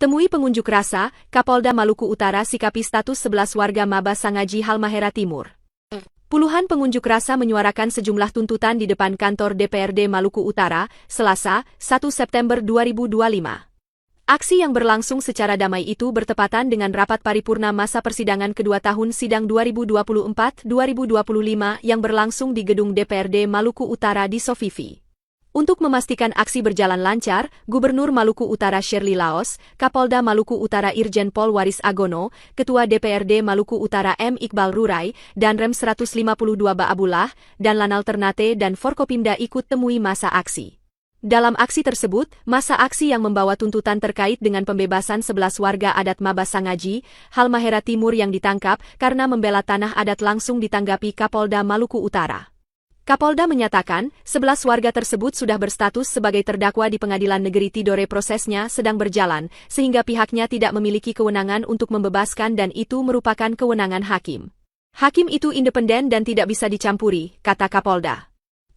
Temui pengunjuk rasa, Kapolda Maluku Utara sikapi status 11 warga Maba Sangaji Halmahera Timur. Puluhan pengunjuk rasa menyuarakan sejumlah tuntutan di depan kantor DPRD Maluku Utara, Selasa, 1 September 2025. Aksi yang berlangsung secara damai itu bertepatan dengan rapat paripurna masa persidangan kedua tahun sidang 2024-2025 yang berlangsung di gedung DPRD Maluku Utara di Sofifi. Untuk memastikan aksi berjalan lancar, Gubernur Maluku Utara Shirley Laos, Kapolda Maluku Utara Irjen Pol Waris Agono, Ketua DPRD Maluku Utara M. Iqbal Rurai, dan Rem 152 Baabullah, dan Lanal Ternate dan Forkopimda ikut temui masa aksi. Dalam aksi tersebut, masa aksi yang membawa tuntutan terkait dengan pembebasan 11 warga adat Maba Sangaji, Halmahera Timur yang ditangkap karena membela tanah adat langsung ditanggapi Kapolda Maluku Utara. Kapolda menyatakan, 11 warga tersebut sudah berstatus sebagai terdakwa di Pengadilan Negeri Tidore, prosesnya sedang berjalan, sehingga pihaknya tidak memiliki kewenangan untuk membebaskan dan itu merupakan kewenangan hakim. Hakim itu independen dan tidak bisa dicampuri, kata Kapolda.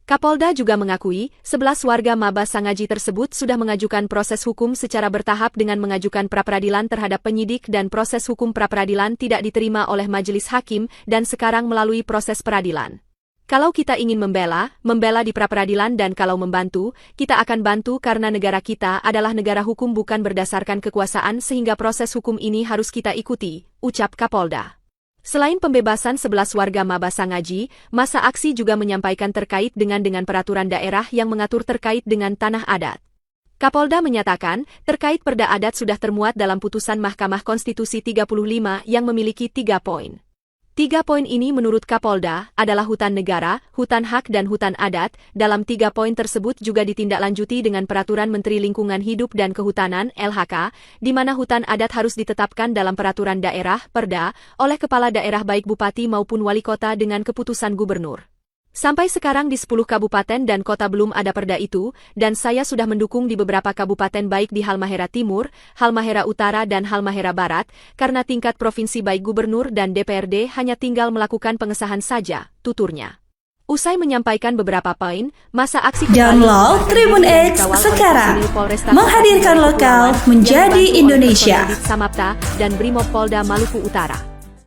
Kapolda juga mengakui, 11 warga Maba Sangaji tersebut sudah mengajukan proses hukum secara bertahap dengan mengajukan pra-peradilan terhadap penyidik dan proses hukum pra-peradilan tidak diterima oleh majelis hakim dan sekarang melalui proses peradilan. Kalau kita ingin membela di pra-peradilan dan kalau membantu, kita akan bantu karena negara kita adalah negara hukum bukan berdasarkan kekuasaan sehingga proses hukum ini harus kita ikuti, ucap Kapolda. Selain pembebasan 11 warga Maba Sangaji, masa aksi juga menyampaikan terkait dengan peraturan daerah yang mengatur terkait dengan tanah adat. Kapolda menyatakan, terkait perda adat sudah termuat dalam putusan Mahkamah Konstitusi 35 yang memiliki 3 poin. 3 poin ini menurut Kapolda adalah hutan negara, hutan hak dan hutan adat. Dalam 3 poin tersebut juga ditindaklanjuti dengan Peraturan Menteri Lingkungan Hidup dan Kehutanan (LHK), di mana hutan adat harus ditetapkan dalam peraturan daerah (Perda) oleh kepala daerah baik bupati maupun wali kota dengan keputusan gubernur. Sampai sekarang di 10 kabupaten dan kota belum ada perda itu, dan saya sudah mendukung di beberapa kabupaten baik di Halmahera Timur, Halmahera Utara dan Halmahera Barat, karena tingkat provinsi baik gubernur dan DPRD hanya tinggal melakukan pengesahan saja, tuturnya. Usai menyampaikan beberapa poin, masa aksi Download Tribun X sekarang, menghadirkan lokal menjadi Indonesia. Samapta dan Brimob Polda Maluku Utara.